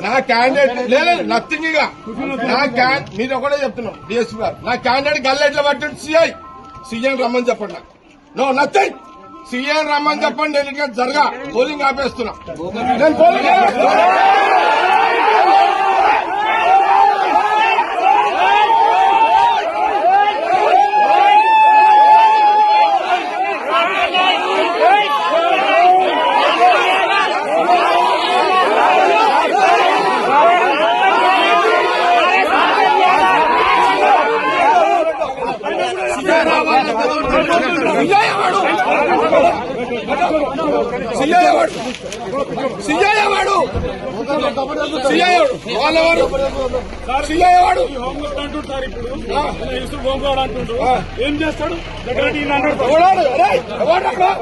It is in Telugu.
నా క్యాండిడేట్ లేదు నథింగ్ ఇక మీరు ఒకటే చెప్తున్నాం డిఎస్పీ గారు నా క్యాండిడేట్ గల్లెట్ల పట్టింది సీఎం రమ్మని చెప్పండి నాకు నో నథింగ్ సీఎం రమ్మని చెప్పండి నేను ఇంకా జరగా పోలింగ్ ఆపేస్తున్నా నేను పోలింగ్ ఏం చేస్తాడు హోంగార్డ్